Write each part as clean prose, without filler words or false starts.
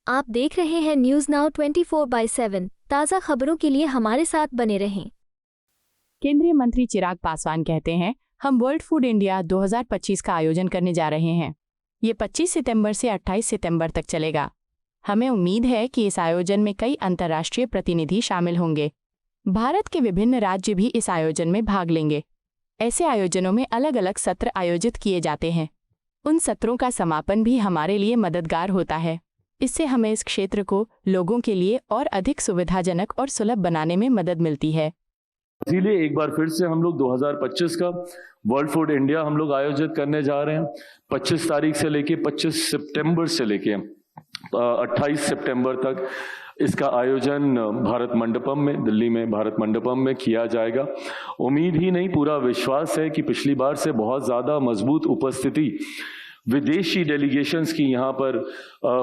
आप देख रहे हैं न्यूज नाउ 24/7। ताज़ा खबरों के लिए हमारे साथ बने रहें। केंद्रीय मंत्री चिराग पासवान कहते हैं, हम वर्ल्ड फूड इंडिया 2025 का आयोजन करने जा रहे हैं। ये 25 सितंबर से 28 सितंबर तक चलेगा। हमें उम्मीद है कि इस आयोजन में कई अंतर्राष्ट्रीय प्रतिनिधि शामिल होंगे। भारत के विभिन्न राज्य भी इस आयोजन में भाग लेंगे। ऐसे आयोजनों में अलग अलग सत्र आयोजित किए जाते हैं। उन सत्रों का समापन भी हमारे लिए मददगार होता है। इससे हमें इस क्षेत्र को लोगों के लिए और अधिक सुविधाजनक और सुलभ बनाने में मदद मिलती है। इसीलिए एक बार फिर से हम लोग 2025 का वर्ल्ड फूड इंडिया हम लोग आयोजित करने जा रहे हैं। 25 तारीख से लेके 25 सितंबर से लेके 28 सितंबर तक इसका आयोजन भारत मंडपम में, दिल्ली में भारत मंडपम में किया जाएगा। उम्मीद ही नहीं, पूरा विश्वास है कि पिछली बार से बहुत ज़्यादा मजबूत उपस्थिति विदेशी डेलीगेशंस की यहाँ पर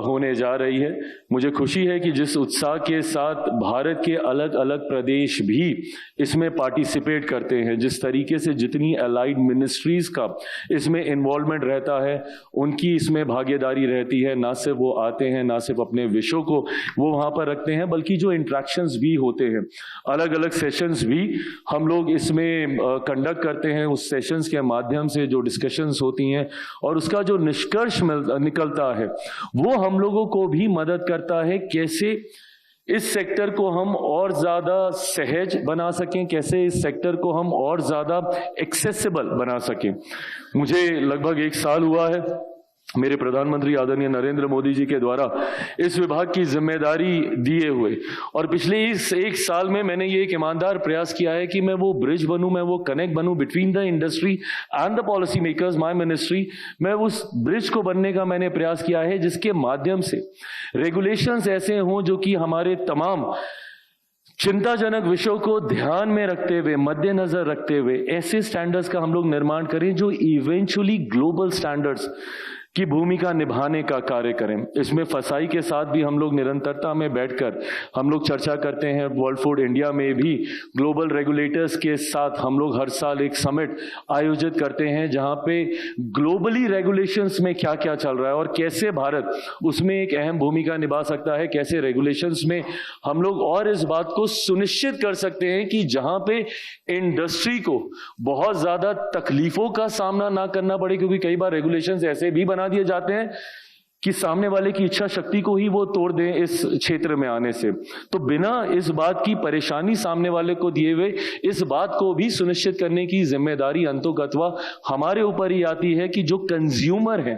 होने जा रही है। मुझे खुशी है कि जिस उत्साह के साथ भारत के अलग अलग प्रदेश भी इसमें पार्टिसिपेट करते हैं, जिस तरीके से जितनी अलाइड मिनिस्ट्रीज का इसमें इन्वॉल्वमेंट रहता है, उनकी इसमें भागीदारी रहती है। ना सिर्फ वो आते हैं, ना सिर्फ अपने विषयों को वो वहाँ पर रखते हैं, बल्कि जो इंट्रैक्शंस भी होते हैं, अलग अलग सेशंस भी हम लोग इसमें कंडक्ट करते हैं। उस सेशंस के माध्यम से जो डिस्कशंस होती हैं और उसका जो निष्कर्ष निकलता है, वो हम लोगों को भी मदद करता है कैसे इस सेक्टर को हम और ज्यादा सहज बना सकें, कैसे इस सेक्टर को हम और ज्यादा एक्सेसिबल बना सकें। मुझे लगभग 1 साल हुआ है मेरे प्रधानमंत्री आदरणीय नरेंद्र मोदी जी के द्वारा इस विभाग की जिम्मेदारी दिए हुए, और पिछले इस 1 साल में मैंने ये एक ईमानदार प्रयास किया है कि मैं वो ब्रिज बनूं, मैं वो कनेक्ट बनूं between the industry and the policy makers, my ministry. मैं उस ब्रिज को बनने का मैंने प्रयास किया है जिसके माध्यम से रेगुलेशंस ऐसे हों जो कि हमारे तमाम चिंताजनक विषयों को ध्यान में रखते हुए, मद्देनजर रखते हुए ऐसे स्टैंडर्ड्स का हम लोग निर्माण करें जो इवेंचुअली ग्लोबल स्टैंडर्ड्स की भूमिका निभाने का कार्य करें। इसमें फसाई के साथ भी हम लोग निरंतरता में बैठकर हम लोग चर्चा करते हैं। वर्ल्ड फूड इंडिया में भी ग्लोबल रेगुलेटर्स के साथ हम लोग हर साल एक समिट आयोजित करते हैं जहां पे ग्लोबली रेगुलेशंस में क्या क्या चल रहा है और कैसे भारत उसमें एक अहम भूमिका निभा सकता है, कैसे रेगुलेशंस में हम लोग और इस बात को सुनिश्चित कर सकते हैं कि जहां पे इंडस्ट्री को बहुत ज्यादा तकलीफों का सामना ना करना पड़े, क्योंकि कई बार रेगुलेशंस ऐसे भी बना दिए जाते हैं कि सामने वाले की इच्छा शक्ति को ही वो तोड़ दें इस क्षेत्र में आने से। तो बिना इस बात की परेशानी सामने वाले को दिए हुए इस बात को भी सुनिश्चित करने की जिम्मेदारी अंतोगत्वा हमारे ऊपर ही आती है कि जो कंज्यूमर है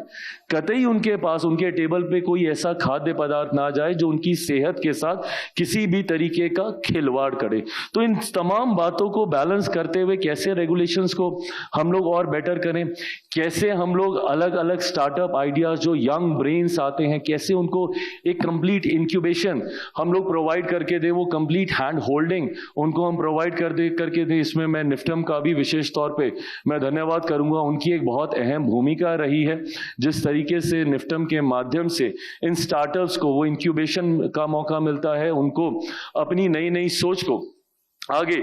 कतई उनके पास, उनके टेबल पे कोई ऐसा खाद्य पदार्थ ना जाए जो उनकी सेहत के साथ किसी भी तरीके का खिलवाड़ करे। तो इन तमाम बातों को बैलेंस करते हुए कैसे रेगुलेशंस को हम लोग और बेटर करें, कैसे हम लोग अलग अलग स्टार्टअप आइडियाज जो यंग ब्रेन्स आते हैं, कैसे उनको एक कंप्लीट इंक्यूबेशन हम लोग प्रोवाइड करके दे, वो कंप्लीट हैंड होल्डिंग उनको हम प्रोवाइड करके दे। इसमें मैं निफ्टम का भी विशेष तौर पे मैं धन्यवाद करूंगा। उनकी एक बहुत अहम भूमिका रही है। जिस तरीके से निफ्टम के माध्यम से इन स्टार्टअप्स को वो इंक्यूबेशन का मौका मिलता है, उनको अपनी नई नई सोच को आगे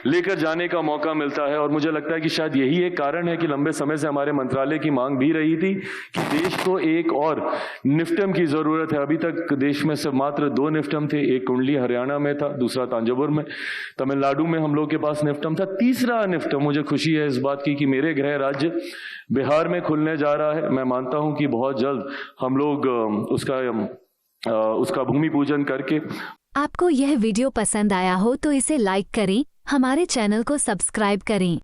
लेकर जाने का मौका मिलता है। और मुझे लगता है कि शायद यही एक कारण है कि लंबे समय से हमारे मंत्रालय की मांग भी रही थी कि देश को एक और निफ्टम की जरूरत है। अभी तक देश में सिर्फ मात्र 2 निफ्टम थे, एक कुंडली हरियाणा में था, दूसरा तांजावुर में, तमिलनाडु में हम लोग के पास निफ्टम था। तीसरा निफ्टम, मुझे खुशी है इस बात की कि मेरे गृह राज्य बिहार में खुलने जा रहा है। मैं मानता हूं कि बहुत जल्द हम लोग उसका भूमि पूजन करके। आपको यह वीडियो पसंद आया हो तो इसे लाइक करें, हमारे चैनल को सब्सक्राइब करें।